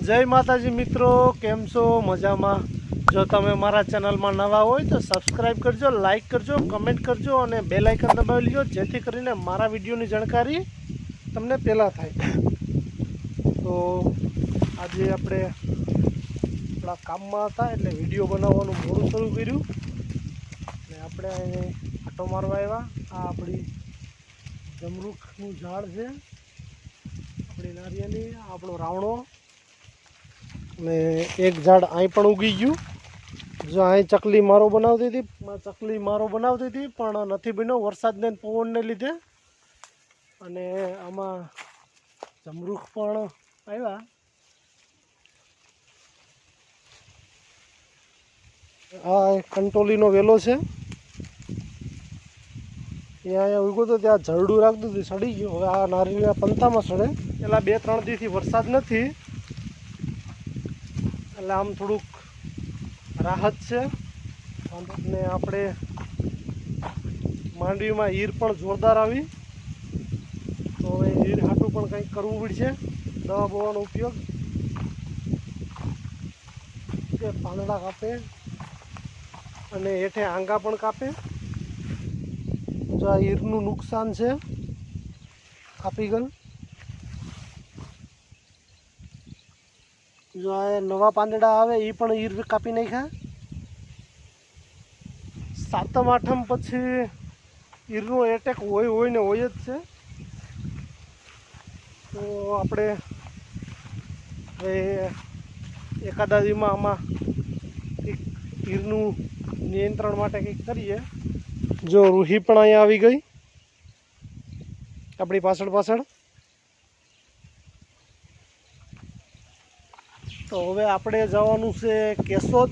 जय माताजी मित्रों, केम छो? मजामां? जो तमे मारा चेनलमां नवा होय तो सब्सक्राइब करजो, लाइक करजो, कमेंट करजो और बेल आइकन दबावी लीजो, जेथी करीने मारा विडियोनी जाणकारी तमने पहेला थाय। तो आज आपणे थोड़ा काममां हता एटले विडियो बनाववानुं मोडुं शरू कर्युं ने आपणे आटो मारवा आव्या। आ आपणी जमरूखनुं झाड छे, आपणी नारिયેળી, આપણો રાવણો ने एक झाड़ आई पण उगी गયું। जो आई चकली मारो बनावती थी, चकली मारो बनावती थी पण नथी बन्यो वरसादने पवनने लीधे। अने आमां जमरूख पण आव्या। आ कंटोलीनो वेलो छे, ત્યાં ઉગ્યો તો ત્યાં ઝરડું રાખતું હતું, સડી ગયું। હવે આ નારિયેળિયા પંતામાં સડે। પેલા 2-3 દીથી વરસાદ નથી એટલે આમ થોડુંક રાહત છે। અને આપણે માંડવીમાં ઈર પણ જોરદાર આવી, તો હવે ઈર હાટું પણ કંઈક કરવું પડશે, દવા બવાનો ઉપયોગ। પાંદડા કાપે અને હેઠે આંગા પણ કાપે। जो आ ईरनु नुकसान है कापी गल। जो आ नवा पांदड़ा आवे ई पण ईर कापी नाख्या। सातम आठम पछी ईरनो एटेक होय ने होय ज छे। तो आपणे एकादा दीमां आमां ईरनु नियंत्रण माटे कंईक करीए। जो रूही पण अहीं आवी गई अपनी पाछळ पाछळ। तो हवे आपणे जवानुं छे केशोद,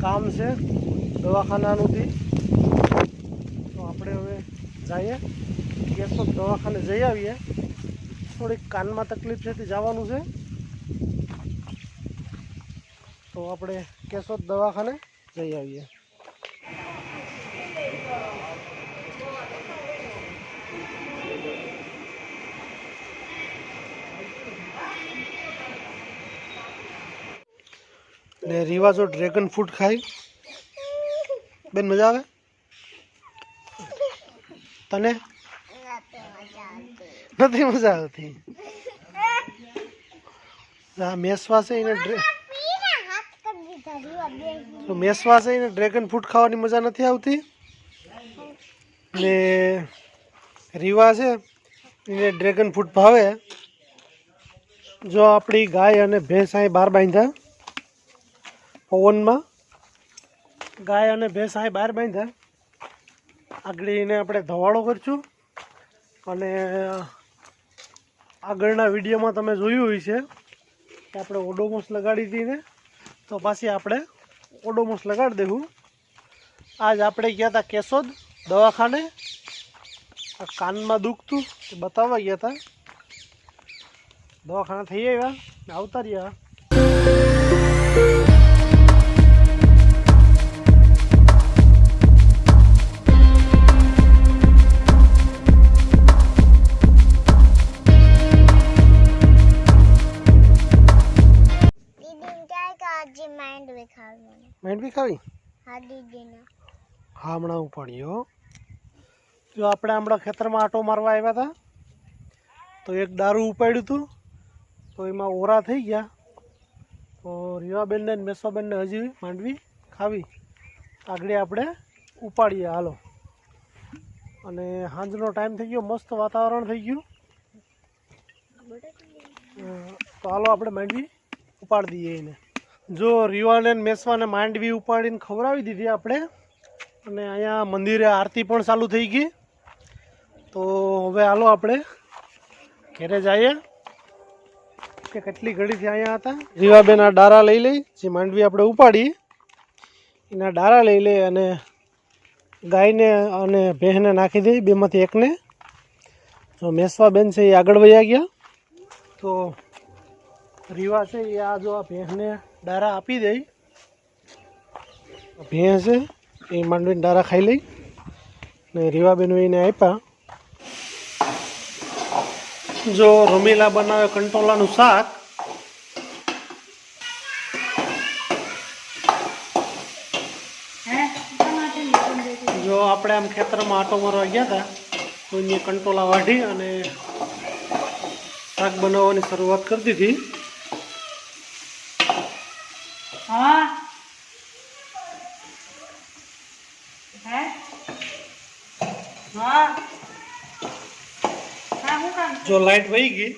काम छे दवाखानानुं थी। तो आपणे हवे जाईए केशोद दवाखाने जई आवीए। थोड़ी कानमा तकलीफ छे ते जवानुं छे, तो आपणे केशोद दवाखाने जई आवीए। ने रीवा जो ड्रेगन फ्रूट खाई बेन मजा आवे तने? नहीं मजा आती। मेसवा से तो मेसवा से ड्रेगन फ्रूट खावानी मजा नहीं आती ने रीवा से इने ड्रेगन फ्रूट भावे। जो अपनी गाय अने भैंस अहीं बार बांध्या पवन में, गाय अने भैंस अहीं बार बांध्या। आगळी ने आपणे धवाळो करशुं अने आगळना विडियोमां तमे जोयुं हशे के आपणे ओडोमोस लगाड़ी दी ने, तो पाછી आपणे ओडोमोस लगाड़ी देवुं। आज आपणे गया था केशोद दवाखाने, कान में दुखतुं ते बताववा गया था। दवाखाना थई आव्या, आवता रह्या। माइंड भी खावी? हाँ दीदी ने। हाँ हमणा उपाड़ियो। जो आपणे हमणा खेतर में आटो मारवा आव्या था, तो एक दारू उपाड्युं हतुं, तो एमां ओरा थई गया। तो रीवाबेन ने मेसवाबेन ने हजी मांडवी खावी। आगळे आपणे उपाड़ीए हालो। अने सांजनो टाइम थई गयो, मस्त वातावरण थई गयुं। तो हालो आपणे मांडवी उपाड़ी दीए एने। जो रीवा ने मेसवा ने मांडवी उपाड़ीने खवरावी दीधी आपणे। अने अहींया मंदिरे आरती पण चालू थई गई। तो हवे हालो आपणे घरे जाइए के કેટલી ઘડીથી અહીંયા હતા। રીવાબેન આ ડારા લઈ લઈ, જે માંડવી આપણે ઉપાડી એના ડારા લઈ લે અને ગાયને અને ભેંસને નાખી દે, બેમાંથી એકને। જો મેસવાબેન છે એ આગળ વયા ગયા। તો રીવા છે એ આ જો આ ભેંસને ડારા આપી દે। ભેંસ છે એ માંડવીને ડારા ખાઈ લઈ ને રીવાબેન એને આપ્યા। जो रमीला बनावे कंटोलानुं शाक આપણે આમ ખેતરમાં આંટો મારવા ગયા હતા તો અહીંયા કંટોલા વાઢી અને શાક બનાવવાની શરૂઆત કરી દીધી. હા હે હા હા હું કામ જો લાઈટ વહી ગઈ